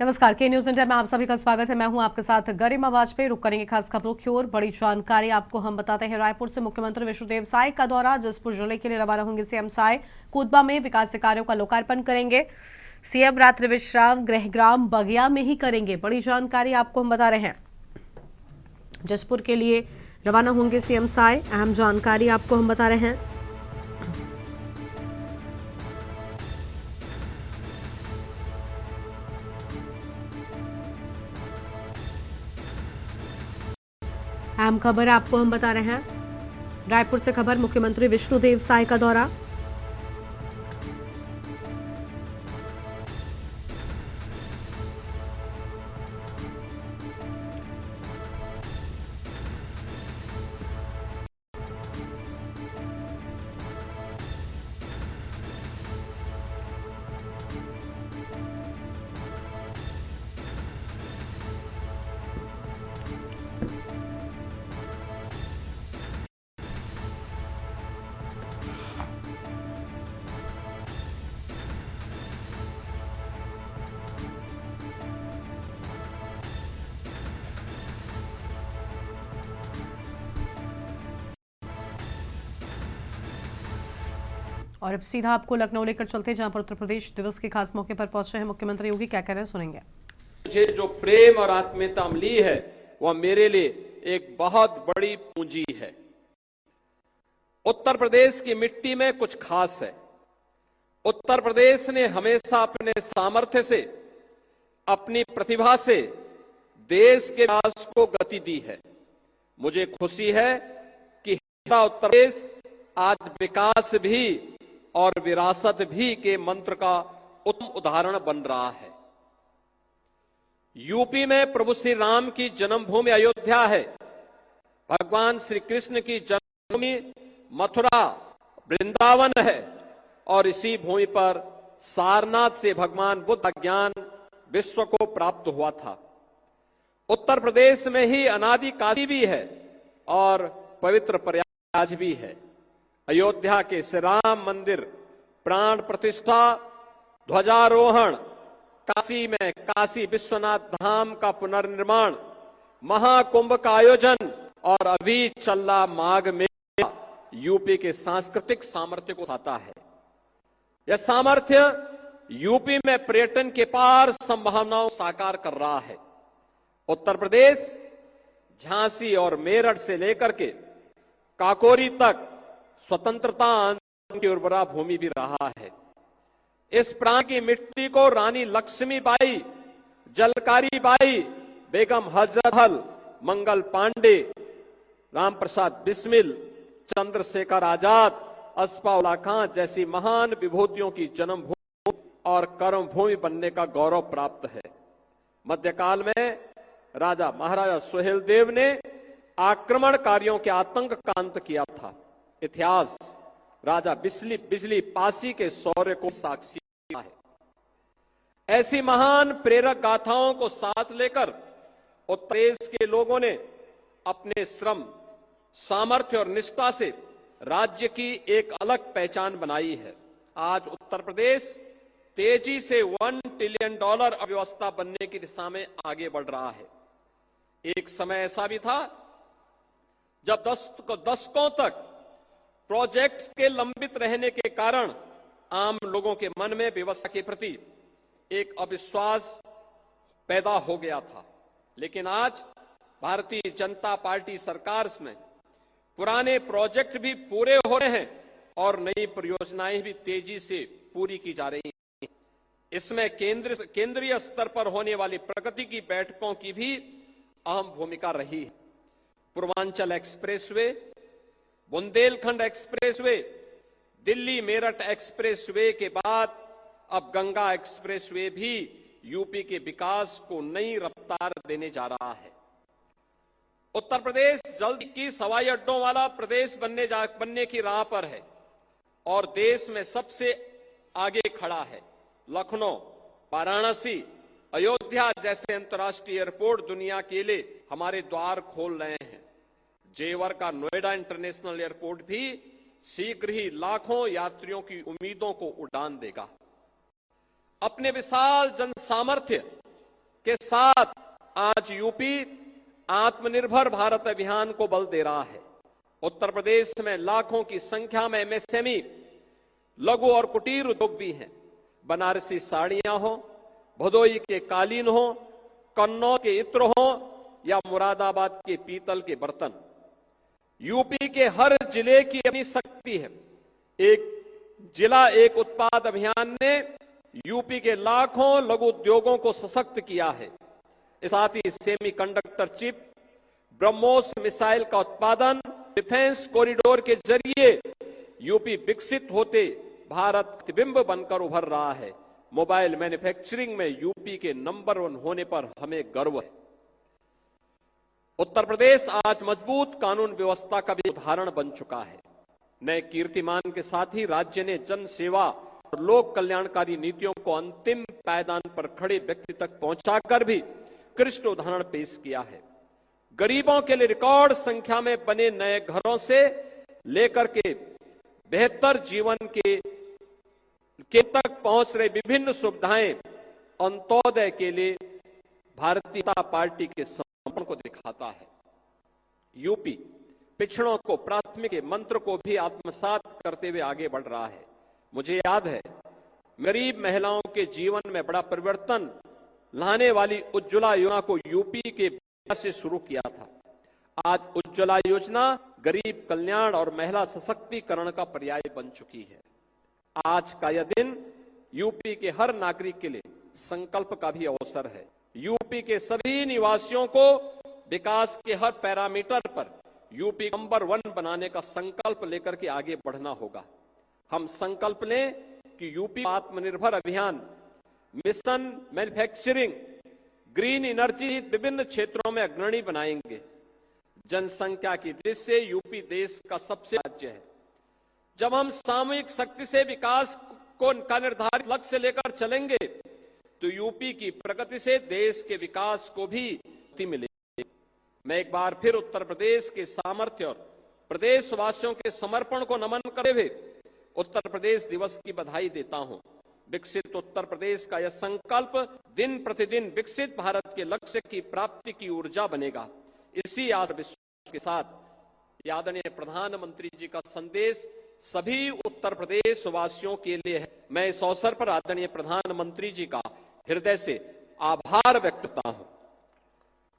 नमस्कार, के news India में आप सभी का स्वागत है। मैं हूं आपके साथ गरिमा वाजपेयी। रुक करेंगे खास खबरों की ओर। बड़ी जानकारी आपको हम बताते हैं। रायपुर से मुख्यमंत्री विष्णुदेव साय का दौरा। जसपुर जिले के लिए रवाना होंगे सीएम साय। कोतबा में विकास कार्यों का लोकार्पण करेंगे। सीएम रात्रि विश्राम गृहग्राम बगिया में ही करेंगे। बड़ी जानकारी आपको हम बता रहे हैं। जसपुर के लिए रवाना होंगे सीएम साय। अहम जानकारी आपको हम बता रहे हैं। अहम खबर आपको हम बता रहे हैं। रायपुर से खबर, मुख्यमंत्री विष्णुदेव साय का दौरा। और अब सीधा आपको लखनऊ लेकर चलते हैं, जहां पर उत्तर प्रदेश दिवस के खास मौके पर पहुंचे हैं मुख्यमंत्री योगी। क्या कह रहे हैं, सुनेंगे। मुझे जो प्रेम और आत्मीयता मिली है वह मेरे लिए एक बहुत बड़ी पूंजी है। उत्तर प्रदेश की मिट्टी में कुछ खास है। उत्तर प्रदेश ने हमेशा अपने सामर्थ्य से, अपनी प्रतिभा से देश के विकास को गति दी है। मुझे खुशी है कि उत्तर प्रदेश आज विकास भी और विरासत भी के मंत्र का उत्तम उदाहरण बन रहा है। यूपी में प्रभु श्री राम की जन्मभूमि अयोध्या है। भगवान श्री कृष्ण की जन्मभूमि मथुरा वृंदावन है और इसी भूमि पर सारनाथ से भगवान बुद्ध का ज्ञान विश्व को प्राप्त हुआ था। उत्तर प्रदेश में ही अनादि काशी भी है और पवित्र प्रयागराज भी है। अयोध्या के श्री राम मंदिर प्राण प्रतिष्ठा, ध्वजारोहण, काशी में काशी विश्वनाथ धाम का पुनर्निर्माण, महाकुंभ का आयोजन और अभी चल रहा माघ मेला यूपी के सांस्कृतिक सामर्थ्य को दर्शाता है। यह सामर्थ्य यूपी में पर्यटन के पार संभावनाओं साकार कर रहा है। उत्तर प्रदेश झांसी और मेरठ से लेकर के काकोरी तक स्वतंत्रता आंदोलन की उर्वरा भूमि भी रहा है। इस प्रांत की मिट्टी को रानी लक्ष्मीबाई, जलकारी बाई, बेगम हजरतहल, मंगल पांडे, राम प्रसाद बिस्मिल, चंद्रशेखर आजाद, अस्फाउल्लाह खां जैसी महान विभूतियों की जन्मभूमि और कर्मभूमि बनने का गौरव प्राप्त है। मध्यकाल में राजा महाराजा सुहेलदेव ने आक्रमणकारियों के आतंक का अंत किया था। इतिहास राजा बिजली पासी के शौर्य को साक्षी है। ऐसी महान प्रेरक गाथाओं को साथ लेकर उत्तर प्रदेश के लोगों ने अपने श्रम, सामर्थ्य और निष्ठा से राज्य की एक अलग पहचान बनाई है। आज उत्तर प्रदेश तेजी से $1 ट्रिलियन अर्थव्यवस्था बनने की दिशा में आगे बढ़ रहा है। एक समय ऐसा भी था जब दशकों तक प्रोजेक्ट्स के लंबित रहने के कारण आम लोगों के मन में व्यवस्था के प्रति एक अविश्वास पैदा हो गया था। लेकिन आज भारतीय जनता पार्टी सरकार में पुराने प्रोजेक्ट भी पूरे हो रहे हैं और नई परियोजनाएं भी तेजी से पूरी की जा रही हैं। इसमें केंद्रीय स्तर पर होने वाली प्रगति की बैठकों की भी अहम भूमिका रही है। Purvanchal expressway, Bundelkhand expressway, Delhi Meerut expressway के बाद अब गंगा एक्सप्रेसवे भी यूपी के विकास को नई रफ्तार देने जा रहा है। उत्तर प्रदेश जल्द की हवाई अड्डों वाला प्रदेश बनने की राह पर है और देश में सबसे आगे खड़ा है। लखनऊ, वाराणसी, अयोध्या जैसे अंतर्राष्ट्रीय एयरपोर्ट दुनिया के लिए हमारे द्वार खोल रहे हैं। जेवर का नोएडा इंटरनेशनल एयरपोर्ट भी शीघ्र ही लाखों यात्रियों की उम्मीदों को उड़ान देगा। अपने विशाल जन सामर्थ्य के साथ आज यूपी आत्मनिर्भर भारत अभियान को बल दे रहा है। उत्तर प्रदेश में लाखों की संख्या में एमएसएमई, लघु और कुटीर उद्योग भी हैं। बनारसी साड़ियां हो, भदोई के कालीन हो, कन्नौज के इत्र हो या मुरादाबाद के पीतल के बर्तन, यूपी के हर जिले की अपनी शक्ति है। एक जिला एक उत्पाद अभियान ने यूपी के लाखों लघु उद्योगों को सशक्त किया है। साथ ही सेमीकंडक्टर चिप, ब्रह्मोस मिसाइल का उत्पादन, डिफेंस कॉरिडोर के जरिए यूपी विकसित होते भारत प्रतिबिंब बनकर उभर रहा है। मोबाइल मैन्युफैक्चरिंग में यूपी के नंबर 1 होने पर हमें गर्व है। उत्तर प्रदेश आज मजबूत कानून व्यवस्था का भी उदाहरण बन चुका है। नए कीर्तिमान के साथ ही राज्य ने जन सेवा और लोक कल्याणकारी नीतियों को अंतिम पायदान पर खड़े व्यक्ति तक पहुंचाकर भी उत्कृष्ट उदाहरण पेश किया है। गरीबों के लिए रिकॉर्ड संख्या में बने नए घरों से लेकर के बेहतर जीवन के तक पहुंच रहे विभिन्न सुविधाएं अंत्योदय के लिए भारतीय जनता पार्टी के समर्पण को दिखाता है। यूपी पिछड़ों को प्राथमिक के मंत्र को भी आत्मसात करते हुए आगे बढ़ रहा है। मुझे याद है, गरीब महिलाओं के जीवन में बड़ा परिवर्तन लाने वाली उज्ज्वला योजना को यूपी के से शुरू किया था। आज उज्ज्वला योजना गरीब कल्याण और महिला सशक्तिकरण का पर्याय बन चुकी है। आज का यह दिन यूपी के हर नागरिक के लिए संकल्प का भी अवसर है। यूपी के सभी निवासियों को विकास के हर पैरामीटर पर यूपी नंबर 1 बनाने का संकल्प लेकर के आगे बढ़ना होगा। हम संकल्प लें कि यूपी आत्मनिर्भर अभियान, मिशन मैन्युफैक्चरिंग, ग्रीन एनर्जी विभिन्न क्षेत्रों में अग्रणी बनाएंगे। जनसंख्या की दृष्टि से यूपी देश का सबसे राज्य है। जब हम सामूहिक शक्ति से विकास का निर्धारित लक्ष्य लेकर चलेंगे तो यूपी की प्रगति से देश के विकास को भी गति मिलेगी। मैं एक बार फिर उत्तर प्रदेश के सामर्थ्य और प्रदेशवासियों के समर्पण को नमन करते हुए उत्तर प्रदेश दिवस की बधाई देता हूं। विकसित उत्तर प्रदेश का यह संकल्प दिन प्रतिदिन विकसित भारत के लक्ष्य की प्राप्ति की ऊर्जा बनेगा। इसी आशा विश्वास के साथ आदरणीय प्रधानमंत्री जी का संदेश सभी उत्तर प्रदेश वासियों के लिए है। मैं इस अवसर पर आदरणीय प्रधानमंत्री जी का हृदय से आभार व्यक्त करता हूं।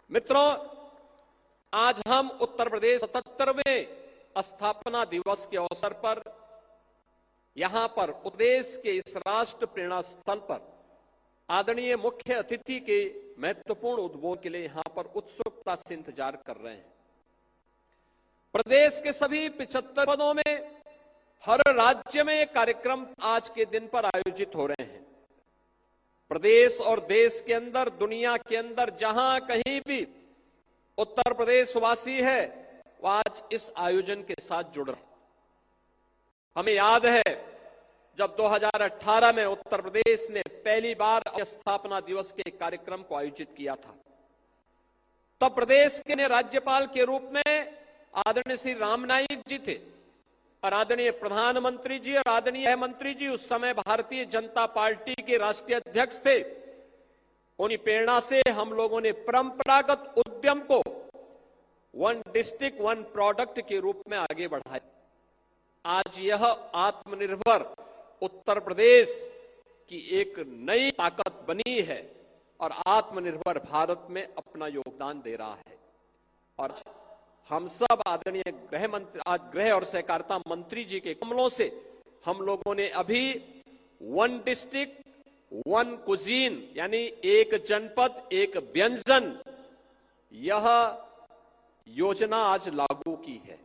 मित्रों, आज हम उत्तर प्रदेश 77वें स्थापना दिवस के अवसर पर यहां पर उत्देश के इस राष्ट्र प्रेरणा स्थल पर आदरणीय मुख्य अतिथि के महत्वपूर्ण उद्बोधन के लिए यहां पर उत्सुकता से इंतजार कर रहे हैं। प्रदेश के सभी 75 पदों में हर राज्य में ये कार्यक्रम आज के दिन पर आयोजित हो रहे हैं। प्रदेश और देश के अंदर, दुनिया के अंदर जहां कहीं भी उत्तर प्रदेश वासी है वो आज इस आयोजन के साथ जुड़ रहे हैं। हमें याद है जब 2018 में उत्तर प्रदेश ने पहली बार स्थापना दिवस के कार्यक्रम को आयोजित किया था, तब प्रदेश के राज्यपाल के रूप में आदरणीय श्री राम नाईक जी थे और आदरणीय प्रधानमंत्री जी और आदरणीय मंत्री जी उस समय भारतीय जनता पार्टी के राष्ट्रीय अध्यक्ष थे। उन्हीं प्रेरणा से हम लोगों ने परंपरागत उद्यम को 1 डिस्ट्रिक्ट 1 प्रोडक्ट के रूप में आगे बढ़ाया। आज यह आत्मनिर्भर उत्तर प्रदेश की एक नई ताकत बनी है और आत्मनिर्भर भारत में अपना योगदान दे रहा है। और हम सब आदरणीय गृह मंत्री, आज गृह और सहकारिता मंत्री जी के कमलों से हम लोगों ने अभी 1 डिस्ट्रिक्ट 1 कुजीन यानी एक जनपद एक व्यंजन, यह योजना आज लागू की है।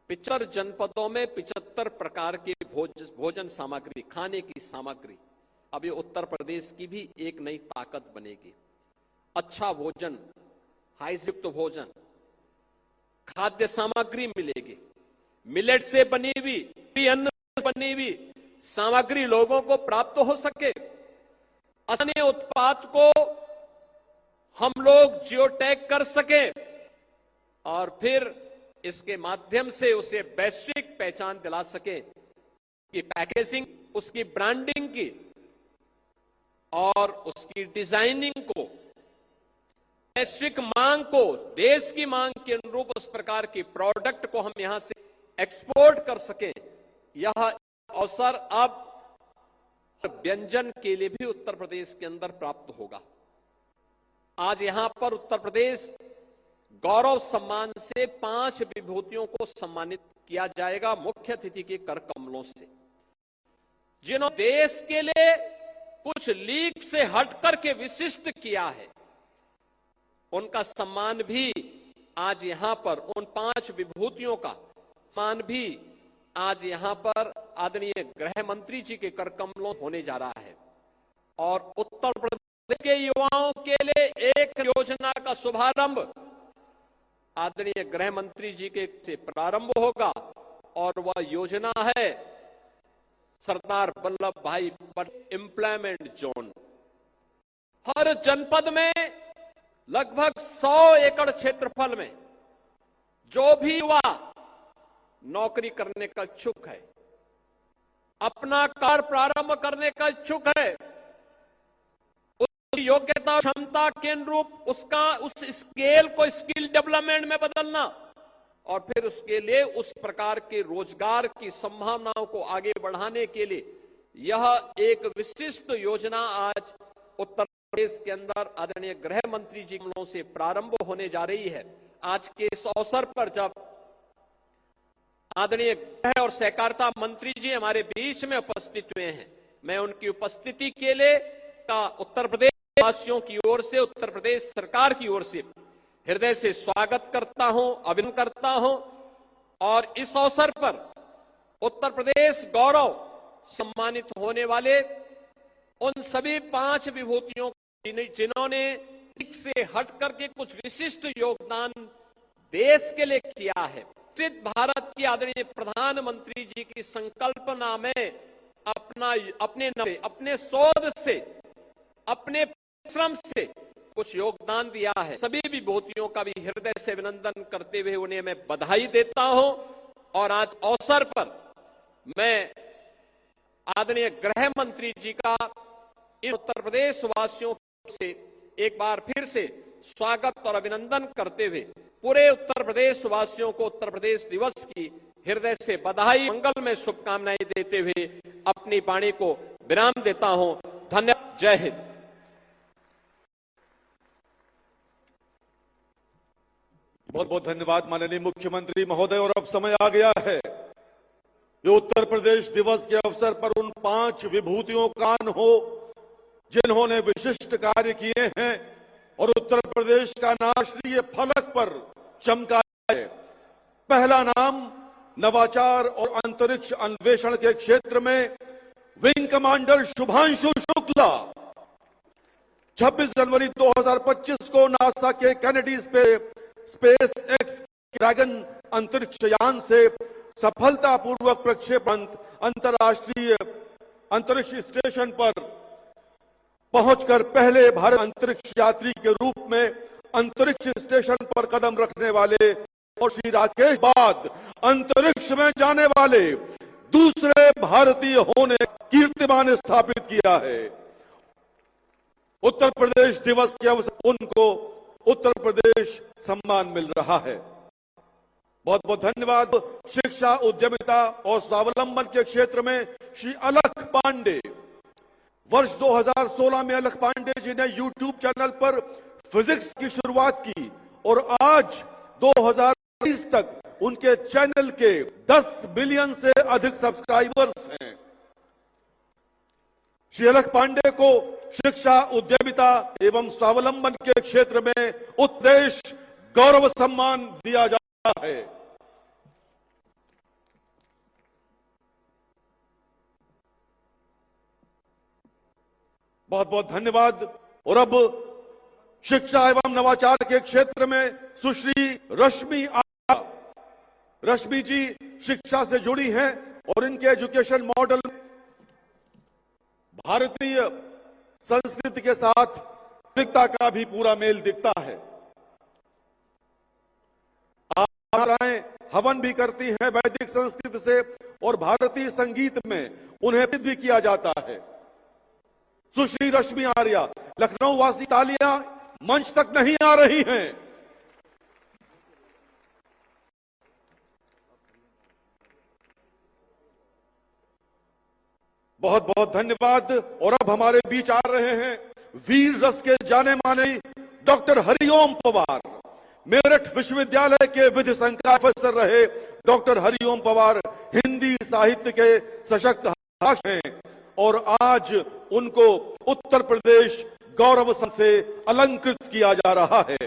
75 जनपदों में 75 प्रकार के भोजन सामग्री, खाने की सामग्री, अब ये उत्तर प्रदेश की भी एक नई ताकत बनेगी। अच्छा भोजन, हाइयुक्त भोजन, खाद्य सामग्री मिलेगी, मिलेट से बनी हुई, अन्न से बनी हुई सामग्री लोगों को प्राप्त हो सके। स्थानीय उत्पाद को हम लोग जियो टैग कर सके और फिर इसके माध्यम से उसे वैश्विक पहचान दिला सके कि पैकेजिंग, उसकी ब्रांडिंग की और उसकी डिजाइनिंग को वैश्विक मांग को, देश की मांग के अनुरूप उस प्रकार की प्रोडक्ट को हम यहां से एक्सपोर्ट कर सकें, यह अवसर अब व्यंजन के लिए भी उत्तर प्रदेश के अंदर प्राप्त होगा। आज यहां पर उत्तर प्रदेश गौरव सम्मान से 5 विभूतियों को सम्मानित किया जाएगा मुख्य अतिथि के कर कमलों से, जिन्होंने देश के लिए कुछ लीक से हटकर के विशिष्ट किया है। उनका सम्मान भी आज यहां पर, उन 5 विभूतियों का सम्मान भी आज यहां पर आदरणीय गृह मंत्री जी के कर कमलों होने जा रहा है। और उत्तर प्रदेश के युवाओं के लिए एक योजना का शुभारंभ आदरणीय गृह मंत्री जी के से प्रारंभ होगा, और वह योजना है सरदार वल्लभ भाई पटेल एम्प्लॉयमेंट जोन। हर जनपद में लगभग 100 एकड़ क्षेत्रफल में जो भी युवा नौकरी करने का इच्छुक है, अपना कार्य प्रारंभ करने का इच्छुक है, उसकी योग्यता क्षमता के अनुरूप उसका उस स्केल को स्किल डेवलपमेंट में बदलना और फिर उसके लिए उस प्रकार के रोजगार की संभावनाओं को आगे बढ़ाने के लिए यह एक विशिष्ट योजना आज उत्तर प्रदेश के अंदर आदरणीय गृह मंत्री जी से प्रारंभ होने जा रही है। आज के इस अवसर पर जब आदरणीय गृह और सहकारिता मंत्री जी हमारे बीच में उपस्थित हुए हैं, मैं उनकी उपस्थिति के लिए का उत्तर प्रदेश वासियों की ओर से, उत्तर प्रदेश सरकार की ओर से हृदय से स्वागत करता हूं, अभिनंदन करता हूं। और इस अवसर पर उत्तर प्रदेश गौरव सम्मानित होने वाले उन सभी 5 विभूतियों जिन्होंने से हट करके कुछ विशिष्ट योगदान देश के लिए किया है। विकसित भारत की आदरणीय प्रधानमंत्री जी की संकल्पना में अपने शोध से, अपने परिश्रम से कुछ योगदान दिया है। सभी विभूतियों का भी हृदय से अभिनंदन करते हुए उन्हें मैं बधाई देता हूं। और आज अवसर पर मैं आदरणीय गृह मंत्री जी का इस उत्तर प्रदेश वासियों से एक बार फिर से स्वागत और अभिनंदन करते हुए पूरे उत्तर प्रदेश वासियों को उत्तर प्रदेश दिवस की हृदय से बधाई, मंगल में शुभकामनाएं देते हुए अपनी वाणी को विराम देता हूं। धन्यवाद। जय हिंद। बहुत बहुत धन्यवाद माननीय मुख्यमंत्री महोदय। और अब समय आ गया है ये उत्तर प्रदेश दिवस के अवसर पर उन 5 विभूतियों का आन हो जिन्होंने विशिष्ट कार्य किए हैं और उत्तर प्रदेश का नाम राष्ट्रीय फलक पर चमका है। पहला नाम नवाचार और अंतरिक्ष अन्वेषण के क्षेत्र में विंग कमांडर शुभांशु शुक्ला 26 जनवरी 2025 को नासा के कैनेडी स्पेस एक्स ड्रैगन अंतरिक्ष यान से सफलतापूर्वक प्रक्षेपण अंतर्राष्ट्रीय अंतरिक्ष स्टेशन पर पहुंचकर पहले भारत अंतरिक्ष यात्री के रूप में अंतरिक्ष स्टेशन पर कदम रखने वाले और श्री राकेश बाद अंतरिक्ष में जाने वाले दूसरे भारतीय होने कीर्तिमान स्थापित किया है। उत्तर प्रदेश दिवस के अवसर उनको उत्तर प्रदेश सम्मान मिल रहा है। बहुत बहुत धन्यवाद। शिक्षा, उद्यमिता और स्वावलंबन के क्षेत्र में श्री अलख पांडे, वर्ष 2016 में अलख पांडे जी ने YouTube चैनल पर फिजिक्स की शुरुआत की और आज 2020 तक उनके चैनल के 10 मिलियन से अधिक सब्सक्राइबर्स हैं। श्री अलख पांडे को शिक्षा, उद्यमिता एवं स्वावलंबन के क्षेत्र में उत्देश गौरव सम्मान दिया जा रहा है। बहुत बहुत धन्यवाद। और अब शिक्षा एवं नवाचार के क्षेत्र में सुश्री रश्मि जी शिक्षा से जुड़ी हैं और इनके एजुकेशन मॉडल भारतीय संस्कृति के साथ विविधता का भी पूरा मेल दिखता है। माताएं हवन भी करती हैं वैदिक संस्कृति से और भारतीय संगीत में उन्हें भी किया जाता है। सुश्री रश्मि आर्या लखनऊ वासी तालियां मंच तक नहीं आ रही हैं। बहुत बहुत धन्यवाद। और अब हमारे बीच आ रहे हैं वीर रस के जाने माने डॉक्टर हरिओम पवार। मेरठ विश्वविद्यालय के विधि संकाय प्रोफेसर रहे डॉक्टर हरिओम पवार हिंदी साहित्य के सशक्त भाषा हैं और आज उनको उत्तर प्रदेश गौरव से अलंकृत किया जा रहा है।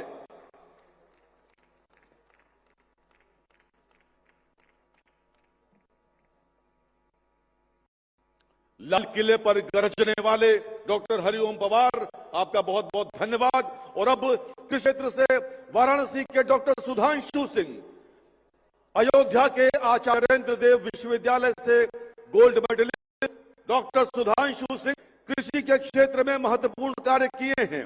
लाल किले पर गरजने वाले डॉक्टर हरिओम पवार, आपका बहुत बहुत धन्यवाद। और अब क्षेत्र से वाराणसी के डॉक्टर सुधांशु सिंह, अयोध्या के आचार्येंद्र देव विश्वविद्यालय से gold medalist doctor Sudhanshu Singh कृषि के क्षेत्र में महत्वपूर्ण कार्य किए हैं।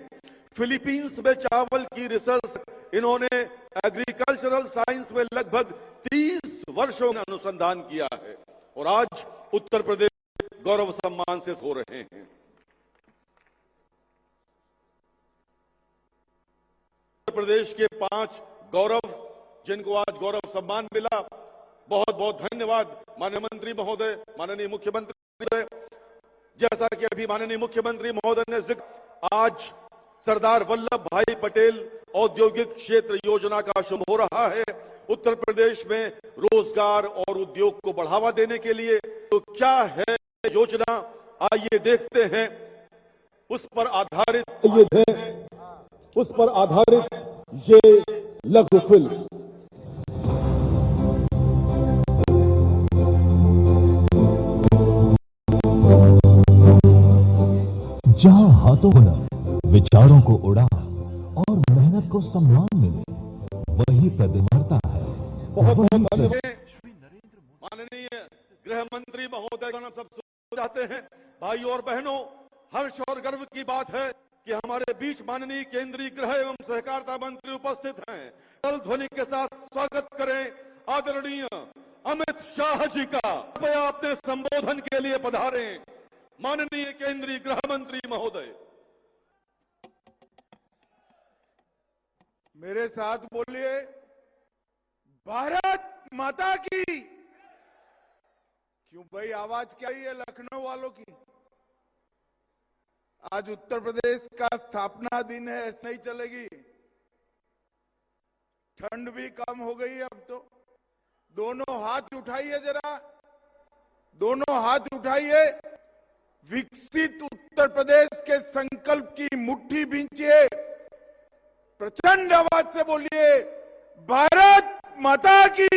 फिलीपींस में चावल की रिसर्च इन्होंने एग्रीकल्चरल साइंस में लगभग 30 वर्षों में अनुसंधान किया है और आज उत्तर प्रदेश गौरव सम्मान से हो रहे हैं। उत्तर प्रदेश के 5 गौरव जिनको आज गौरव सम्मान मिला, बहुत बहुत धन्यवाद माननीय मंत्री महोदय, माननीय मुख्यमंत्री महोदय। जैसा कि अभी माननीय मुख्यमंत्री महोदय ने जिक्र, आज सरदार वल्लभ भाई पटेल औद्योगिक क्षेत्र योजना का शुभ हो रहा है। उत्तर प्रदेश में रोजगार और उद्योग को बढ़ावा देने के लिए तो क्या है योजना, आइए देखते हैं। उस पर आधारित ये लघु फिल्म। जहां हाथों हुनर, विचारों को उड़ा और मेहनत को सम्मान मिले, वही प्रतिमरता है। बहुत बहुत धन्यवाद। माननीय गृह मंत्री महोदय हम सब चाहते हैं। भाई और बहनों, हर्ष और गर्व की बात है कि हमारे बीच माननीय केंद्रीय गृह एवं सहकारिता मंत्री उपस्थित हैं। कल ध्वनि के साथ स्वागत करें आदरणीय अमित शाह जी का। कृपया अपने संबोधन के लिए पधारें माननीय केंद्रीय गृह मंत्री महोदय। मेरे साथ बोलिए, भारत माता की। क्यों भाई, आवाज क्या है लखनऊ वालों की? आज उत्तर प्रदेश का स्थापना दिन है, ऐसे ही चलेगी? ठंड भी कम हो गई अब तो। दोनों हाथ उठाइए जरा, दोनों हाथ उठाइए। विकसित उत्तर प्रदेश के संकल्प की मुट्ठी भींचिए। प्रचंड आवाज से बोलिए, भारत माता की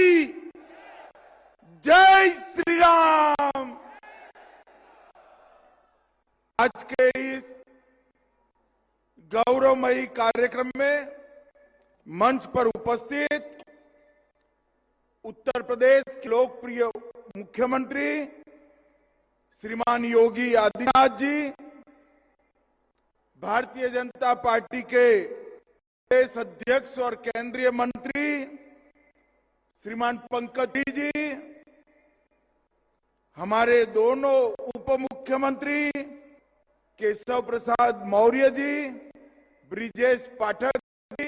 जय श्री राम। आज के इस गौरवमयी कार्यक्रम में मंच पर उपस्थित उत्तर प्रदेश के लोकप्रिय मुख्यमंत्री श्रीमान योगी आदित्यनाथ जी, भारतीय जनता पार्टी के प्रदेश अध्यक्ष और केंद्रीय मंत्री श्रीमान पंकज जी, हमारे दोनों उप मुख्यमंत्री केशव प्रसाद मौर्य जी, ब्रिजेश पाठक जी,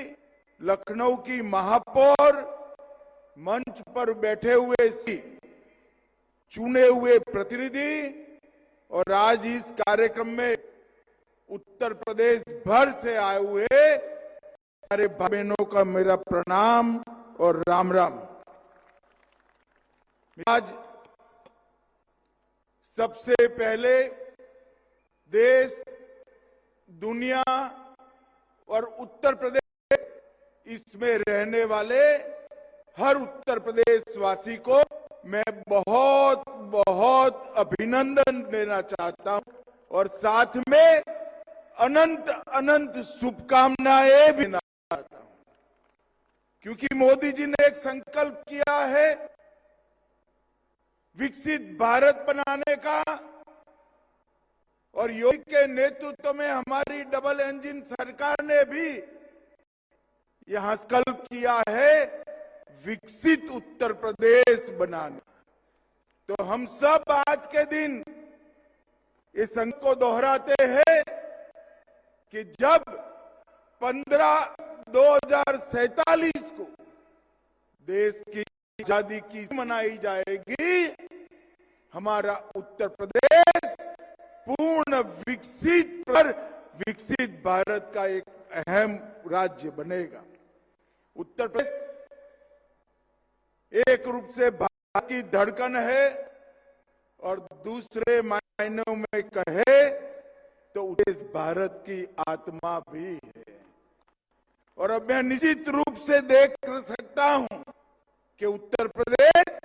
लखनऊ की महापौर, मंच पर बैठे हुए चुने हुए प्रतिनिधि और आज इस कार्यक्रम में उत्तर प्रदेश भर से आए हुए सारे भाई बहनों का मेरा प्रणाम और राम राम। आज सबसे पहले देश, दुनिया और उत्तर प्रदेश, इसमें रहने वाले हर उत्तर प्रदेश वासी को मैं बहुत बहुत अभिनंदन देना चाहता हूं और साथ में अनंत अनंत शुभकामनाएं भी देना चाहता हूं, क्योंकि मोदी जी ने एक संकल्प किया है विकसित भारत बनाने का और योगी के नेतृत्व में हमारी डबल इंजन सरकार ने भी यहां संकल्प किया है विकसित उत्तर प्रदेश बनाने। तो हम सब आज के दिन इस संकल्प को दोहराते हैं कि जब 2047 को देश की आजादी की मनाई जाएगी। हमारा उत्तर प्रदेश पूर्ण विकसित भारत का एक अहम राज्य बनेगा। उत्तर प्रदेश एक रूप से भारत की धड़कन है और दूसरे मायनों में कहे तो देश भारत की आत्मा भी है। और अब मैं निश्चित रूप से देख सकता हूं कि उत्तर प्रदेश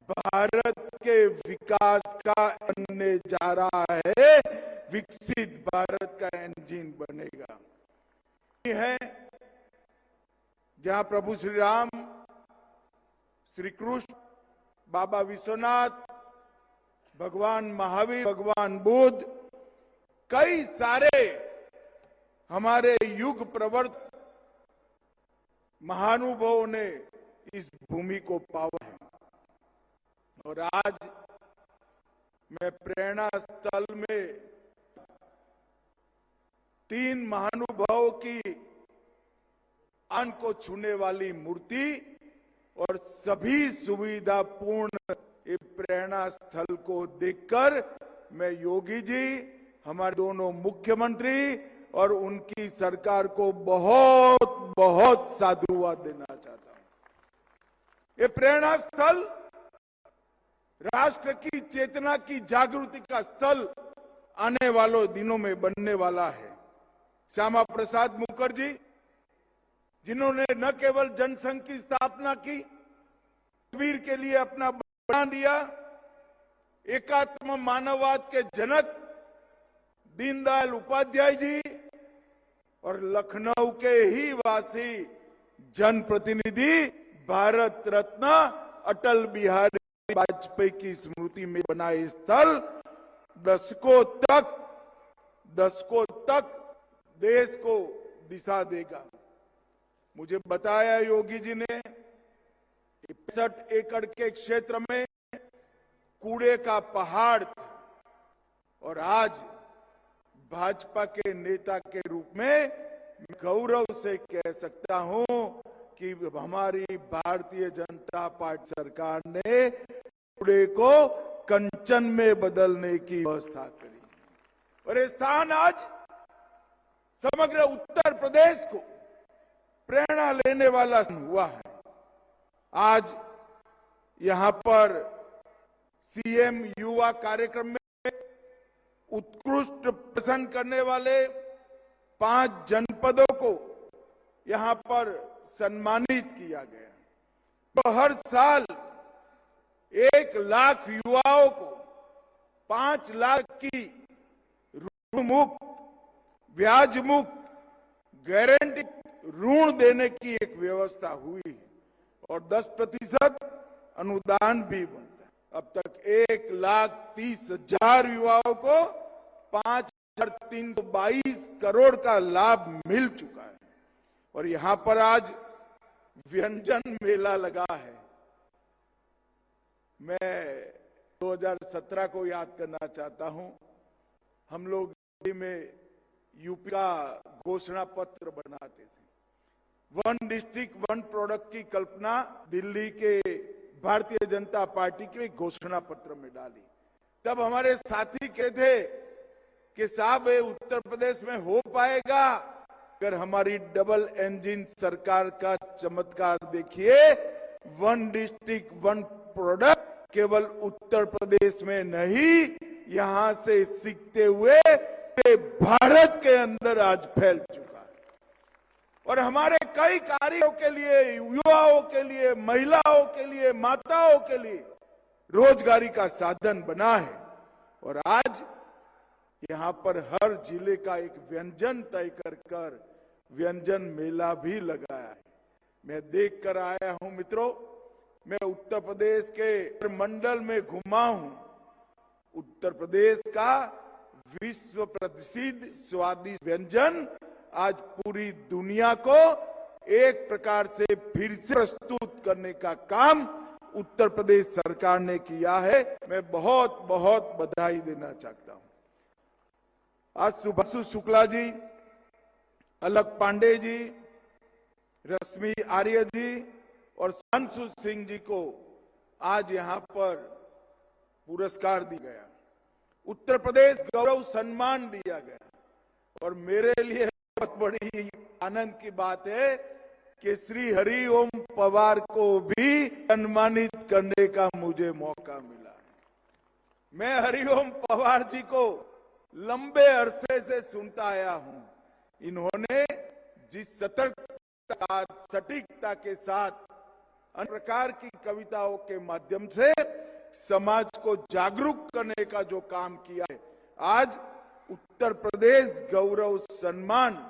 भारत के विकास का बनने जा रहा है, विकसित भारत का इंजन बनेगा। ये है जहां प्रभु श्री राम, श्री कृष्ण, बाबा विश्वनाथ, भगवान महावीर, भगवान बुद्ध, कई सारे हमारे युग प्रवर्तक महानुभवों ने इस भूमि को पावा है। और आज मैं प्रेरणा स्थल में 3 महानुभावों की आन को छूने वाली मूर्ति और सभी सुविधापूर्ण ये प्रेरणा स्थल को देखकर मैं योगी जी, हमारे दोनों मुख्यमंत्री और उनकी सरकार को बहुत बहुत साधुवाद देना चाहता हूं। ये प्रेरणा स्थल राष्ट्र की चेतना की जागृति का स्थल आने वालों दिनों में बनने वाला है। श्यामा प्रसाद मुखर्जी, जिन्होंने न केवल जनसंघ की स्थापना की, कबीर के लिए अपना बलिदान दिया, एकात्म मानववाद के जनक दीनदयाल उपाध्याय जी और लखनऊ के ही वासी जनप्रतिनिधि भारत रत्न अटल बिहारी वाजपेयी की स्मृति में बना स्थल दशकों तक देश को दिशा देगा। मुझे बताया योगी जी ने 65 एकड़ के क्षेत्र में कूड़े का पहाड़ था और आज भाजपा के नेता के रूप में गौरव से कह सकता हूं कि हमारी भारतीय जनता पार्टी सरकार ने कूड़े को कंचन में बदलने की व्यवस्था करी और ये स्थान आज समग्र उत्तर प्रदेश को प्रेरणा लेने वाला हुआ है। आज यहां पर सीएम युवा कार्यक्रम में उत्कृष्ट प्रदर्शन करने वाले 5 जनपदों को यहां पर सम्मानित किया गया। तो हर साल 1 लाख युवाओं को 5 लाख की ऋण मुक्त, ब्याज मुक्त, गारंटी ऋण देने की एक व्यवस्था हुई है और 10% अनुदान भी बनता है। अब तक 1,30,000 युवाओं को 5,322 करोड़ का लाभ मिल चुका है। और यहां पर आज व्यंजन मेला लगा है। मैं 2017 को याद करना चाहता हूं। हम लोग दिल्ली में यूपी का घोषणा पत्र बनाते थे। 1 डिस्ट्रिक्ट 1 प्रोडक्ट की कल्पना दिल्ली के भारतीय जनता पार्टी के घोषणा पत्र में डाली। तब हमारे साथी कहते थे कि साहब ये उत्तर प्रदेश में हो पाएगा अगर हमारी डबल इंजन सरकार का चमत्कार देखिए। 1 डिस्ट्रिक्ट 1 प्रोडक्ट केवल उत्तर प्रदेश में नहीं, यहां से सीखते हुए भारत के अंदर आज फैल चुका है और हमारे कई कार्यों के लिए, युवाओं के लिए, महिलाओं के लिए, माताओं के लिए रोजगारी का साधन बना है। और आज यहां पर हर जिले का एक व्यंजन तय कर व्यंजन मेला भी लगाया है। मैं देख कर आया हूं मित्रों, मैं उत्तर प्रदेश के मंडल में घुमा हूं। उत्तर प्रदेश का विश्व प्रसिद्ध स्वादिष्ट व्यंजन आज पूरी दुनिया को एक प्रकार से फिर से प्रस्तुत करने का काम उत्तर प्रदेश सरकार ने किया है। मैं बहुत बहुत बधाई देना चाहता हूं। आज सुभाषु शुक्ला जी अलक पांडे जी, रश्मि आर्य जी और संशु सिंह जी को आज यहां पर पुरस्कार दिया गया, उत्तर प्रदेश गौरव सम्मान दिया गया। और मेरे लिए बहुत बड़ी आनंद की बात है कि श्री हरिओम पवार को भी सम्मानित करने का मुझे मौका मिला। मैं हरिओम पवार जी को लंबे अरसे से सुनता आया हूं। इन्होंने जिस सतर्कता, सटीकता के साथ अन्य प्रकार की कविताओं के माध्यम से समाज को जागरूक करने का जो काम किया है, आज उत्तर प्रदेश गौरव सम्मान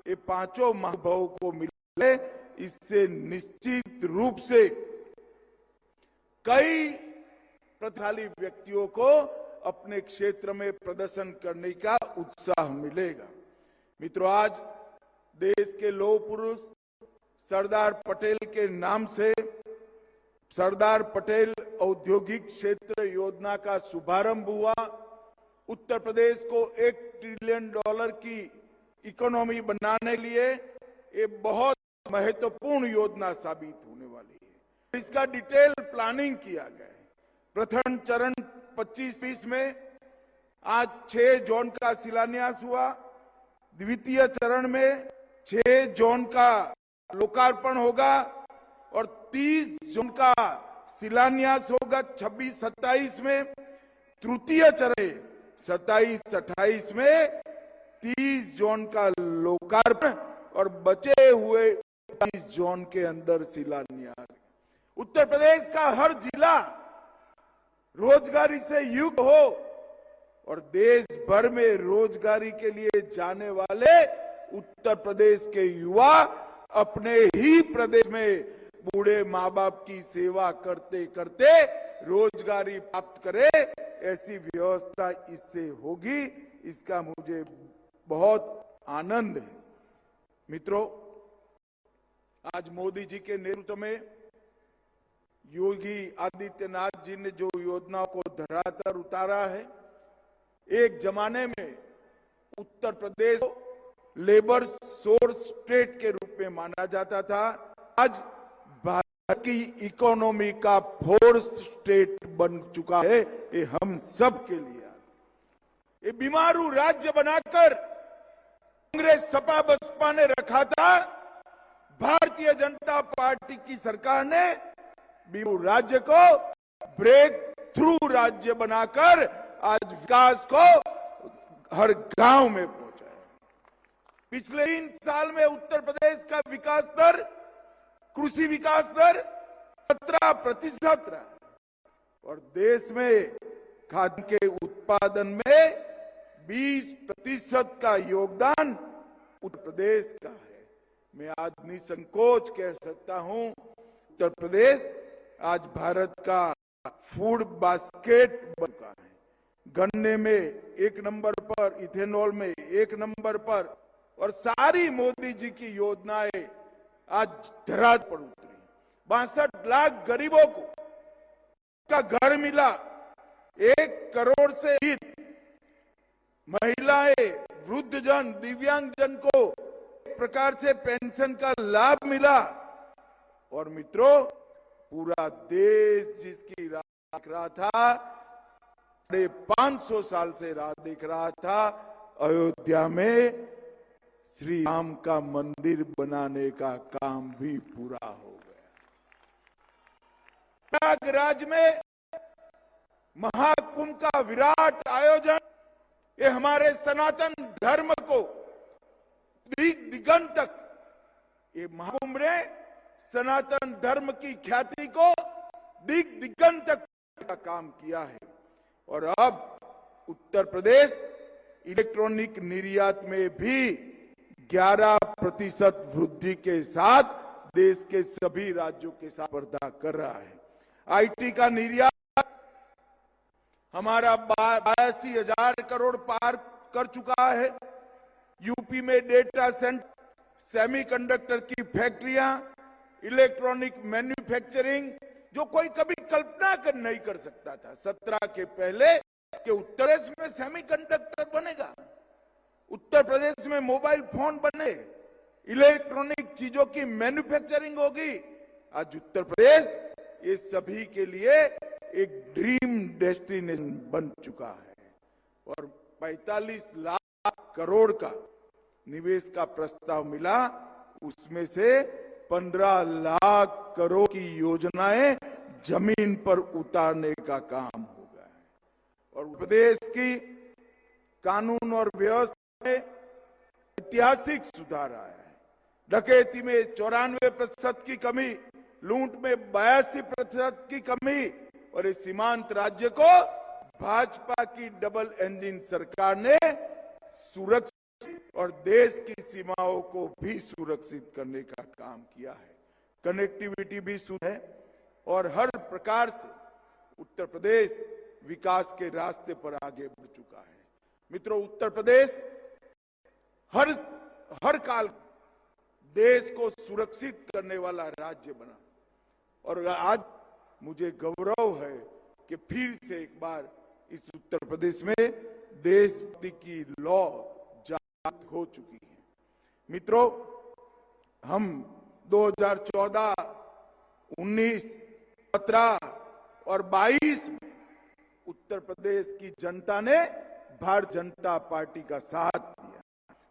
ये पांचों महानुभावों को मिले, इससे निश्चित रूप से कई प्रतिभाशाली व्यक्तियों को अपने क्षेत्र में प्रदर्शन करने का उत्साह मिलेगा। मित्रों, आज देश के लौह पुरुष सरदार पटेल के नाम से सरदार पटेल औद्योगिक क्षेत्र योजना का शुभारंभ हुआ। उत्तर प्रदेश को $1 ट्रिलियन की इकोनॉमी बनाने के लिए ये बहुत महत्वपूर्ण योजना साबित होने वाली है। इसका डिटेल प्लानिंग किया गया है। प्रथम चरण 25-30 में आज 6 जोन का शिलान्यास हुआ। द्वितीय चरण में 6 जोन का लोकार्पण होगा और 30 जोन का शिलान्यास होगा 26-27 में। तृतीय चरण 27-28 में 30 जोन का लोकार्पण और बचे हुए 30 जोन के अंदर शिलान्यास। उत्तर प्रदेश का हर जिला रोजगारी से युक्त हो और देश भर में रोजगारी के लिए जाने वाले उत्तर प्रदेश के युवा अपने ही प्रदेश में बूढ़े माँ बाप की सेवा करते करते रोजगारी प्राप्त करे, ऐसी व्यवस्था इससे होगी। इसका मुझे बहुत आनंद है। मित्रों, आज मोदी जी के नेतृत्व में योगी आदित्यनाथ जी ने जो योजनाओं को धरातल उतारा है, एक जमाने में Uttar Pradesh labour source state के रूप में माना जाता था। आज भारत की इकोनॉमी का फोर्स स्टेट बन चुका है। ये हम सब के लिए ये बीमारू राज्य बनाकर कांग्रेस सपा बसपा ने रखा था। भारतीय जनता पार्टी की सरकार ने बीमारू राज्य को ब्रेक थ्रू राज्य बनाकर आज विकास को हर गांव में पहुंचाया। पिछले 3 साल में उत्तर प्रदेश का विकास दर, कृषि विकास दर 17% रहा और देश में खाद्य के उत्पादन में 20% का योगदान उत्तर प्रदेश का है। मैं आज निसंकोच कह सकता हूं, उत्तर प्रदेश आज भारत का फूड बास्केट बन चुका है। गन्ने में 1 नंबर पर, इथेनॉल में 1 नंबर पर, और सारी मोदी जी की योजनाएं आज धरातल पर उतरी। 62 लाख गरीबों को का घर मिला। 1 करोड़ से अधिक महिलाएं, वृद्धजन, दिव्यांगजन को एक प्रकार से पेंशन का लाभ मिला। और मित्रों, पूरा देश जिसकी राह देख रहा था, 550 साल से राह देख रहा था, अयोध्या में श्री राम का मंदिर बनाने का काम भी पूरा हो गया। प्रयागराज में महाकुंभ का विराट आयोजन, ये हमारे सनातन धर्म को दिगंत तक, ये महाकुंभ ने सनातन धर्म की ख्याति को दिगंत तक का काम किया है। और अब उत्तर प्रदेश इलेक्ट्रॉनिक निर्यात में भी 11% वृद्धि के साथ देश के सभी राज्यों के साथ स्पर्धा कर रहा है। आईटी का निर्यात हमारा 82,000 करोड़ पार कर चुका है। यूपी में डेटा सेंटर, सेमीकंडक्टर की फैक्ट्रियां, इलेक्ट्रॉनिक मैन्युफैक्चरिंग, जो कोई कभी कल्पना नहीं कर सकता था 17 के पहले कि उत्तर प्रदेश में सेमीकंडक्टर बनेगा, उत्तर प्रदेश में मोबाइल फोन बने, इलेक्ट्रॉनिक चीजों की मैन्युफैक्चरिंग होगी। आज उत्तर प्रदेश ये सभी के लिए एक ड्रीम डेस्टिनेशन बन चुका है और 45 लाख करोड़ का निवेश का प्रस्ताव मिला, उसमें से 15 लाख करोड़ की योजनाएं जमीन पर उतारने का काम हो गया है। और प्रदेश की कानून और व्यवस्था में ऐतिहासिक सुधार आया है। डकैती में 94% की कमी, लूट में 82% की कमी, और इस सीमांत राज्य को भाजपा की डबल इंजन सरकार ने सुरक्षित और देश की सीमाओं को भी सुरक्षित करने का काम किया है। कनेक्टिविटी भी है और हर प्रकार से उत्तर प्रदेश विकास के रास्ते पर आगे बढ़ चुका है। मित्रों, उत्तर प्रदेश हर काल देश को सुरक्षित करने वाला राज्य बना और आज मुझे गौरव है कि फिर से एक बार इस उत्तर प्रदेश में देशभक्ति की लौ जागृत हो चुकी है। मित्रों, हम 2014, 19, 17 और 22 में उत्तर प्रदेश की जनता ने भारतीय जनता पार्टी का साथ दिया।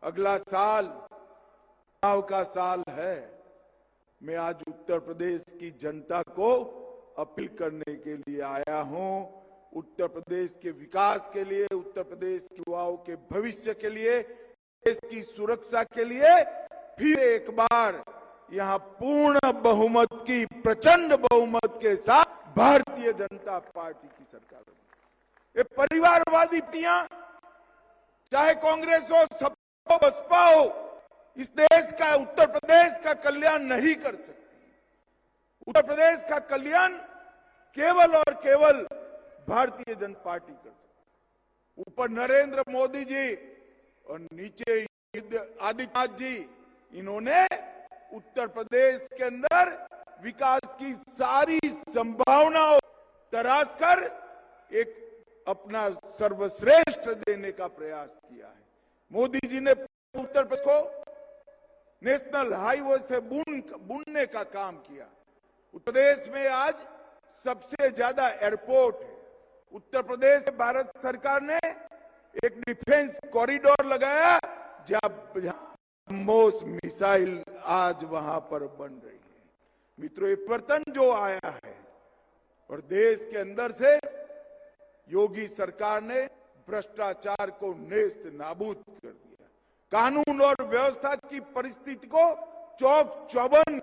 अगला साल चुनाव का साल है। मैं आज उत्तर प्रदेश की जनता को अपील करने के लिए आया हूं। उत्तर प्रदेश के विकास के लिए, उत्तर प्रदेश के युवाओं के भविष्य के लिए, देश की सुरक्षा के लिए फिर एक बार यहां पूर्ण बहुमत की, प्रचंड बहुमत के साथ भारतीय जनता पार्टी की सरकार होगी। ये परिवारवादी पार्टियां, चाहे कांग्रेस हो, सपा हो, बसपा हो, इस देश का, उत्तर प्रदेश का कल्याण नहीं कर सकती। उत्तर प्रदेश का कल्याण केवल और केवल भारतीय जनता पार्टी कर सकती। ऊपर नरेंद्र मोदी जी और नीचे आदित्यनाथ जी, इन्होंने उत्तर प्रदेश के अंदर विकास की सारी संभावनाओं तराश कर एक अपना सर्वश्रेष्ठ देने का प्रयास किया है। मोदी जी ने उत्तर प्रदेश को नेशनल हाईवे से बुनने का काम किया। उत्तर प्रदेश में आज सबसे ज्यादा एयरपोर्ट है। उत्तर प्रदेश में भारत सरकार ने एक डिफेंस कॉरिडोर लगाया, जहां ब्रह्मोस मिसाइल आज वहां पर बन रही है। मित्रों, ये परिवर्तन जो आया है और देश के अंदर से योगी सरकार ने भ्रष्टाचार को नेस्त नाबूद कर दिया। कानून और व्यवस्था की परिस्थिति को चौक चौबंद,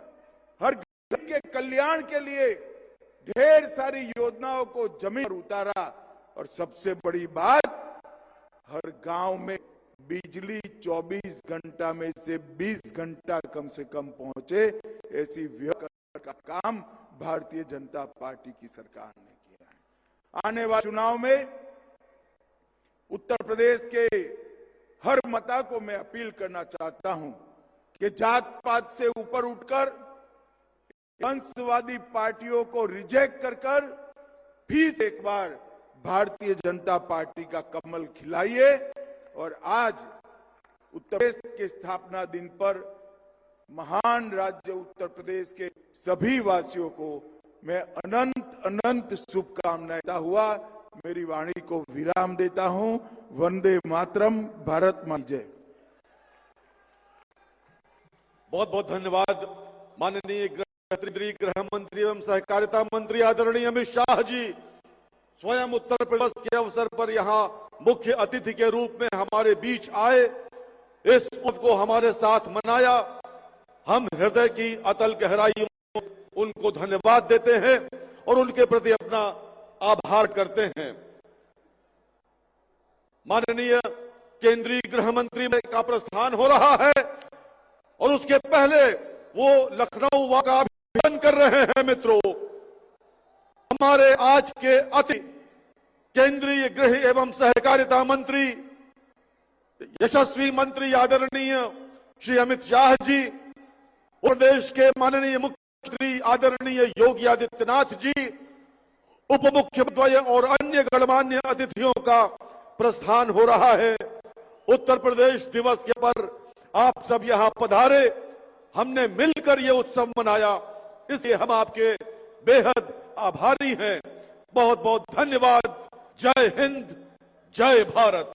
हर गरीब के कल्याण के लिए ढेर सारी योजनाओं को जमीन पर उतारा और सबसे बड़ी बात, हर गांव में बिजली 24 घंटा में से 20 घंटा कम से कम पहुंचे, ऐसी व्यवस्था का काम भारतीय जनता पार्टी की सरकार ने किया है। आने वाले चुनाव में उत्तर प्रदेश के हर मतदाता को मैं अपील करना चाहता हूं कि जात पात से ऊपर उठकर वंशवादी पार्टियों को रिजेक्ट कर फिर से एक बार भारतीय जनता पार्टी का कमल खिलाइए। और आज उत्तर प्रदेश के स्थापना दिन पर महान राज्य उत्तर प्रदेश के सभी वासियों को मैं अनंत अनंत शुभकामनाएं देता हुआ मेरी वाणी को विराम देता हूं। वंदे मातरम, भारत माता जय। बहुत बहुत धन्यवाद माननीय गृह मंत्री एवं सहकारिता मंत्री आदरणीय अमित शाह जी। स्वयं उत्तर प्रदेश के अवसर पर यहां मुख्य अतिथि के रूप में हमारे बीच आए, इस उत्सव को हमारे साथ मनाया। हम हृदय की अतल गहराइयों में उनको धन्यवाद देते हैं और उनके प्रति अपना आभार करते हैं। माननीय केंद्रीय गृह मंत्री का प्रस्थान हो रहा है और उसके पहले वो लखनऊ का अभियान कर रहे हैं। मित्रों, हमारे आज के अतिथि केंद्रीय गृह एवं सहकारिता मंत्री, यशस्वी मंत्री आदरणीय श्री अमित शाह जी, प्रदेश के माननीय मुख्यमंत्री आदरणीय योगी आदित्यनाथ जी, उप मुख्यमंत्री और अन्य गणमान्य अतिथियों का प्रस्थान हो रहा है। उत्तर प्रदेश दिवस के पर आप सब यहां पधारे। हमने मिलकर ये उत्सव मनाया, इसलिए हम आपके बेहद आभारी हैं। बहुत बहुत धन्यवाद। जय हिंद, जय भारत।